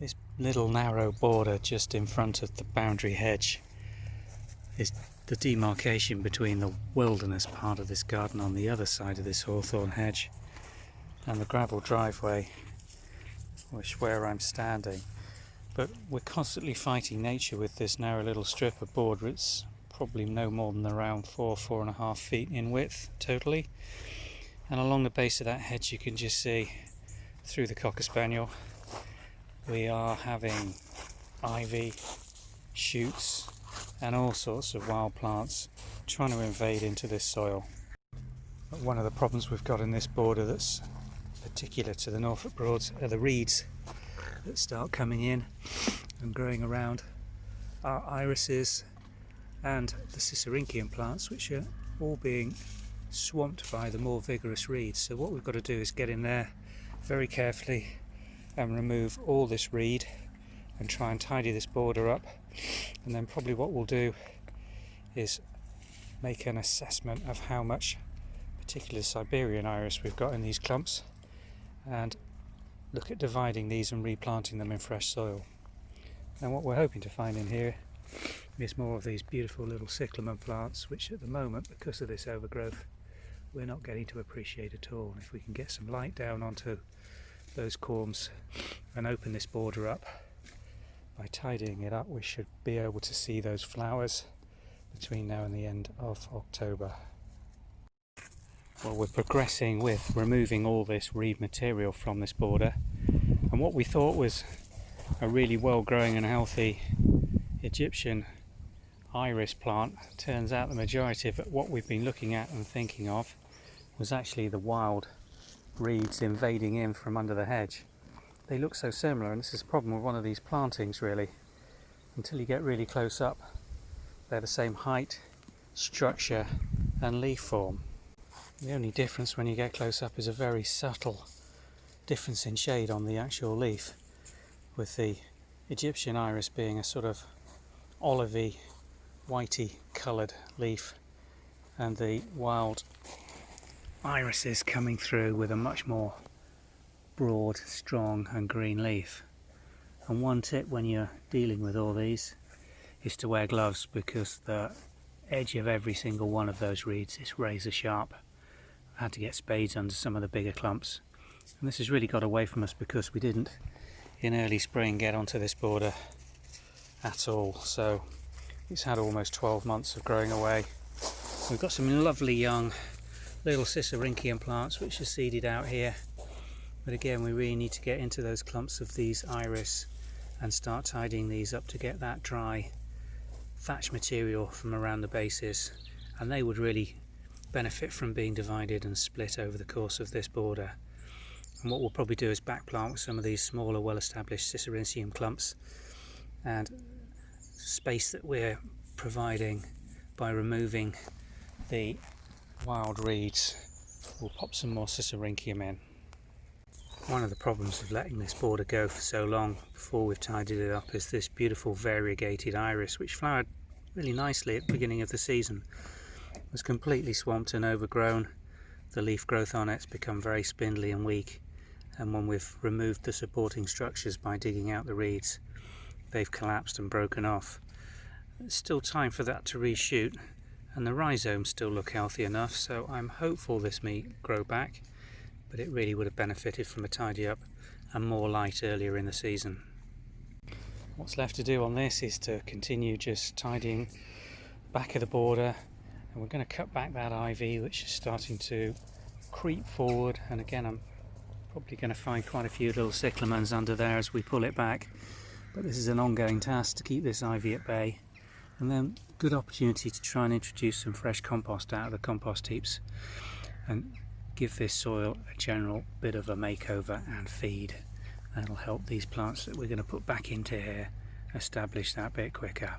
This little narrow border just in front of the boundary hedge is the demarcation between the wilderness part of this garden on the other side of this hawthorn hedge and the gravel driveway, which where I'm standing. But we're constantly fighting nature with this narrow little strip of border. It's probably no more than around 4.5 feet in width totally, and along the base of that hedge you can just see through the cocker spaniel we are having ivy, shoots and all sorts of wild plants trying to invade into this soil. But one of the problems we've got in this border that's particular to the Norfolk Broads are the reeds that start coming in and growing around our irises and the Cicericium plants, which are all being swamped by the more vigorous reeds. So what we've got to do is get in there very carefully and remove all this reed and try and tidy this border up, and then probably what we'll do is make an assessment of how much particular Siberian iris we've got in these clumps and look at dividing these and replanting them in fresh soil. And what we're hoping to find in here is more of these beautiful little cyclamen plants, which at the moment, because of this overgrowth, we're not getting to appreciate at all. If we can get some light down onto those corms and open this border up by tidying it up, we should be able to see those flowers between now and the end of October. Well, we're progressing with removing all this reed material from this border, and what we thought was a really well growing and healthy Egyptian iris plant, turns out the majority of what we've been looking at and thinking of was actually the wild reeds invading in from under the hedge. They look so similar, and this is a problem with one of these plantings really. Until you get really close up, they're the same height, structure and leaf form. The only difference when you get close up is a very subtle difference in shade on the actual leaf, with the Egyptian iris being a sort of olivey, whitey coloured leaf, and the wild irises coming through with a much more broad, strong and green leaf. And one tip when you're dealing with all these is to wear gloves, because the edge of every single one of those reeds is razor sharp. I had to get spades under some of the bigger clumps, and this has really got away from us because we didn't in early spring get onto this border at all. So it's had almost 12 months of growing away. We've got some lovely young little Cicericium plants which are seeded out here, but again we really need to get into those clumps of these iris and start tidying these up to get that dry thatch material from around the bases, and they would really benefit from being divided and split over the course of this border. And what we'll probably do is backplant with some of these smaller well-established Cicericium clumps, and space that we're providing by removing the wild reeds, we'll pop some more Cicericium in. One of the problems of letting this border go for so long before we've tidied it up is this beautiful variegated iris, which flowered really nicely at the beginning of the season. It was completely swamped and overgrown. The leaf growth on it's become very spindly and weak, and when we've removed the supporting structures by digging out the reeds, they've collapsed and broken off. There's still time for that to reshoot, and the rhizomes still look healthy enough, so I'm hopeful this may grow back, but it really would have benefited from a tidy up and more light earlier in the season. What's left to do on this is to continue just tidying back of the border, and we're going to cut back that ivy which is starting to creep forward, and again I'm probably going to find quite a few little cyclamens under there as we pull it back, but this is an ongoing task to keep this ivy at bay. And then good opportunity to try and introduce some fresh compost out of the compost heaps and give this soil a general bit of a makeover and feed. That'll help these plants that we're going to put back into here establish that bit quicker.